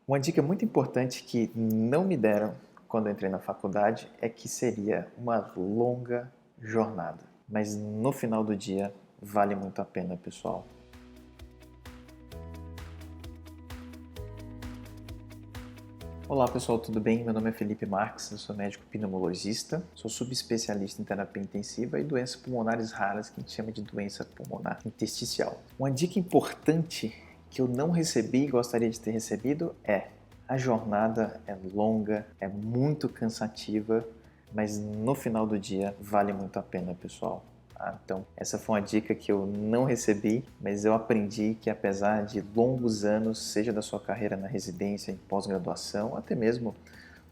Uma dica muito importante que não me deram quando eu entrei na faculdade é que seria uma longa jornada. Mas no final do dia vale muito a pena, pessoal. Olá pessoal, tudo bem? Meu nome é Felipe Marques, eu sou médico pneumologista, sou subespecialista em terapia intensiva e doenças pulmonares raras, que a gente chama de doença pulmonar intersticial. Uma dica importante que eu não recebi e gostaria de ter recebido é: a jornada é longa, é muito cansativa, mas no final do dia vale muito a pena, pessoal. Então, essa foi uma dica que eu não recebi, mas eu aprendi que apesar de longos anos, seja da sua carreira na residência, em pós-graduação, até mesmo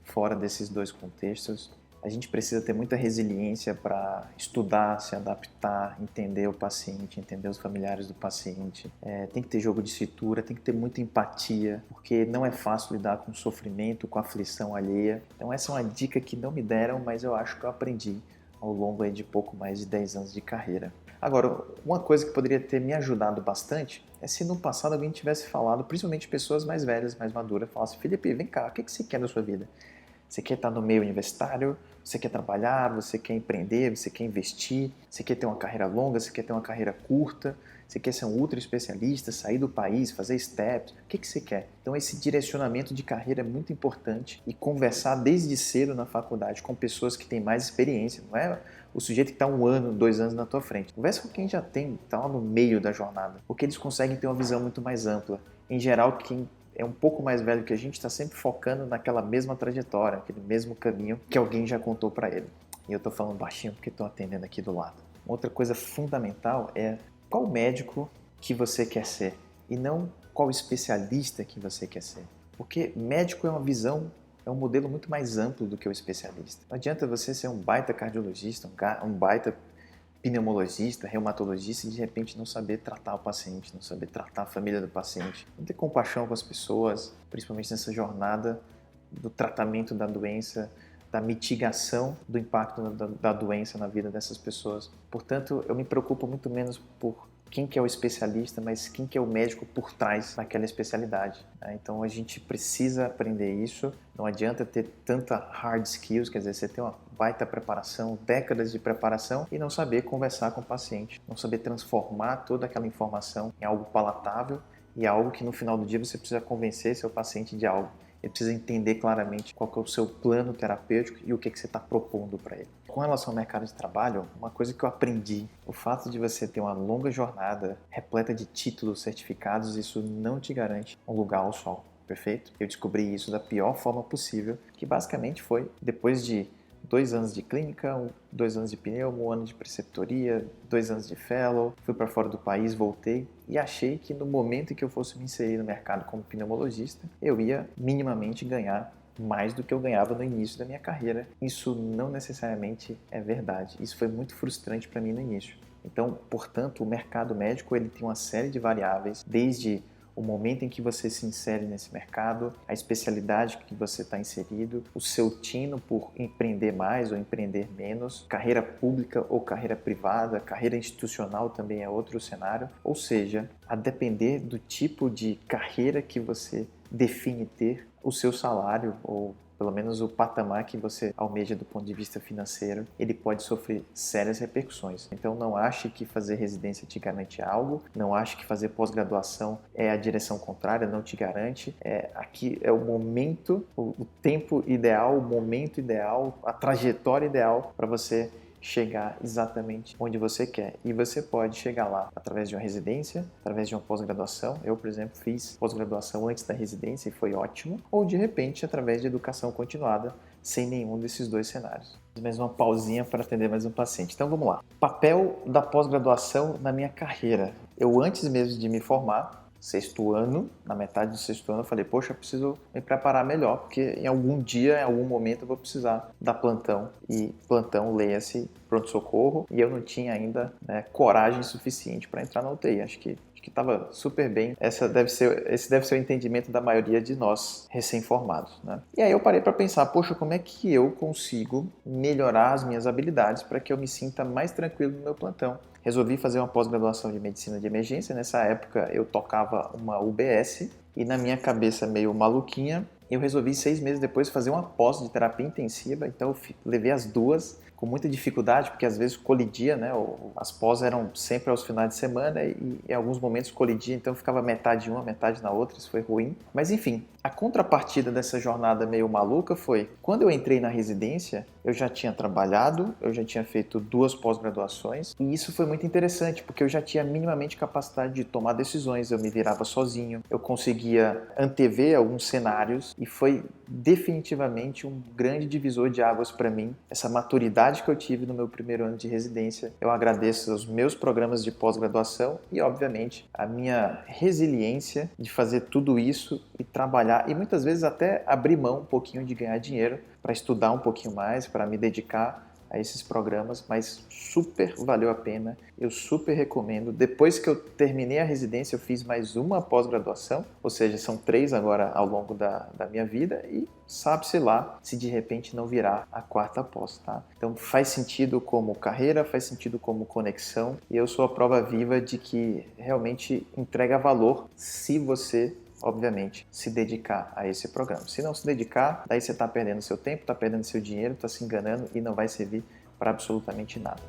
fora desses dois contextos, a gente precisa ter muita resiliência para estudar, se adaptar, entender o paciente, entender os familiares do paciente. Tem que ter jogo de cintura, tem que ter muita empatia, porque não é fácil lidar com sofrimento, com aflição alheia. Então essa é uma dica que não me deram, mas eu acho que eu aprendi ao longo de pouco mais de 10 anos de carreira. Agora, uma coisa que poderia ter me ajudado bastante é se no passado alguém tivesse falado, principalmente pessoas mais velhas, mais maduras, falasse: Felipe, vem cá, o que você quer da sua vida? Você quer estar no meio universitário? Você quer trabalhar? Você quer empreender? Você quer investir? Você quer ter uma carreira longa? Você quer ter uma carreira curta? Você quer ser um ultra especialista, sair do país, fazer steps? O que você quer? Então esse direcionamento de carreira é muito importante e conversar desde cedo na faculdade com pessoas que têm mais experiência, não é o sujeito que está 1 ano, 2 anos na tua frente. Conversa com quem já tem, está lá no meio da jornada, porque eles conseguem ter uma visão muito mais ampla. Em geral, quem é um pouco mais velho que a gente está sempre focando naquela mesma trajetória, aquele mesmo caminho que alguém já contou para ele. E eu estou falando baixinho porque estou atendendo aqui do lado. Outra coisa fundamental é qual médico que você quer ser e não qual especialista que você quer ser. Porque médico é uma visão, é um modelo muito mais amplo do que o especialista. Não adianta você ser um baita cardiologista, um baita pneumologista, reumatologista e de repente não saber tratar o paciente, não saber tratar a família do paciente, não ter compaixão com as pessoas, principalmente nessa jornada do tratamento da doença, da mitigação do impacto da doença na vida dessas pessoas. Portanto, eu me preocupo muito menos por quem que é o especialista, mas quem que é o médico por trás daquela especialidade. Então a gente precisa aprender isso. Não adianta ter tanta hard skills, quer dizer, você ter uma baita preparação, décadas de preparação e não saber conversar com o paciente, não saber transformar toda aquela informação em algo palatável e algo que no final do dia você precisa convencer seu paciente de algo. Ele precisa entender claramente qual que é o seu plano terapêutico e o que você está propondo para ele. Com relação ao mercado de trabalho, uma coisa que eu aprendi, o fato de você ter uma longa jornada repleta de títulos, certificados, isso não te garante um lugar ao sol, perfeito? Eu descobri isso da pior forma possível, que basicamente foi depois de 2 anos de clínica, 2 anos de pneumo, 1 ano de preceptoria, 2 anos de fellow, fui para fora do país, voltei e achei que no momento em que eu fosse me inserir no mercado como pneumologista, eu ia minimamente ganhar mais do que eu ganhava no início da minha carreira. Isso não necessariamente é verdade. Isso foi muito frustrante para mim no início. Então, portanto, o mercado médico ele tem uma série de variáveis, desde o momento em que você se insere nesse mercado, a especialidade que você está inserido, o seu tino por empreender mais ou empreender menos, carreira pública ou carreira privada, carreira institucional também é outro cenário. Ou seja, a depender do tipo de carreira que você define ter, o seu salário ou pelo menos o patamar que você almeja do ponto de vista financeiro, ele pode sofrer sérias repercussões. Então não ache que fazer residência te garante algo, não ache que fazer pós-graduação é a direção contrária, não te garante. Aqui é o momento, o tempo ideal, o momento ideal, a trajetória ideal para você chegar exatamente onde você quer. E você pode chegar lá através de uma residência, através de uma pós-graduação. Eu, por exemplo, fiz pós-graduação antes da residência e foi ótimo. Ou, de repente, através de educação continuada, sem nenhum desses dois cenários. Mais uma pausinha para atender mais um paciente. Então, vamos lá. Papel da pós-graduação na minha carreira. Eu, antes mesmo de me formar, sexto ano, na metade do sexto ano, eu falei, poxa, eu preciso me preparar melhor, porque em algum dia, em algum momento, eu vou precisar dar plantão. E plantão, leia-se pronto-socorro, e eu não tinha ainda coragem suficiente para entrar na UTI. Acho que estava super bem. Esse deve ser o entendimento da maioria de nós recém-formados, né? E aí eu parei para pensar, poxa, como é que eu consigo melhorar as minhas habilidades para que eu me sinta mais tranquilo no meu plantão? resolvi fazer uma pós-graduação de medicina de emergência. Nessa época eu tocava uma UBS e na minha cabeça meio maluquinha, eu resolvi 6 meses depois fazer uma pós de terapia intensiva, então eu levei as duas com muita dificuldade, porque às vezes colidia, né? As pós eram sempre aos finais de semana e em alguns momentos colidia, então ficava metade uma, metade na outra, isso foi ruim. Mas enfim, a contrapartida dessa jornada meio maluca foi, quando eu entrei na residência, eu já tinha trabalhado, eu já tinha feito 2 pós-graduações e isso foi muito interessante, porque eu já tinha minimamente capacidade de tomar decisões, eu me virava sozinho, eu conseguia antever alguns cenários e foi definitivamente um grande divisor de águas para mim, essa maturidade que eu tive no meu primeiro ano de residência. Eu agradeço aos meus programas de pós-graduação e, obviamente, a minha resiliência de fazer tudo isso e trabalhar e muitas vezes até abrir mão um pouquinho de ganhar dinheiro para estudar um pouquinho mais, para me dedicar a esses programas, mas super valeu a pena, eu super recomendo. Depois que eu terminei a residência, eu fiz mais uma pós-graduação, ou seja, são 3 agora ao longo da minha vida e sabe-se lá se de repente não virar a 4ª pós, tá? Então faz sentido como carreira, faz sentido como conexão e eu sou a prova viva de que realmente entrega valor se você obviamente, se dedicar a esse programa. Se não se dedicar, daí você está perdendo seu tempo, está perdendo seu dinheiro, está se enganando e não vai servir para absolutamente nada.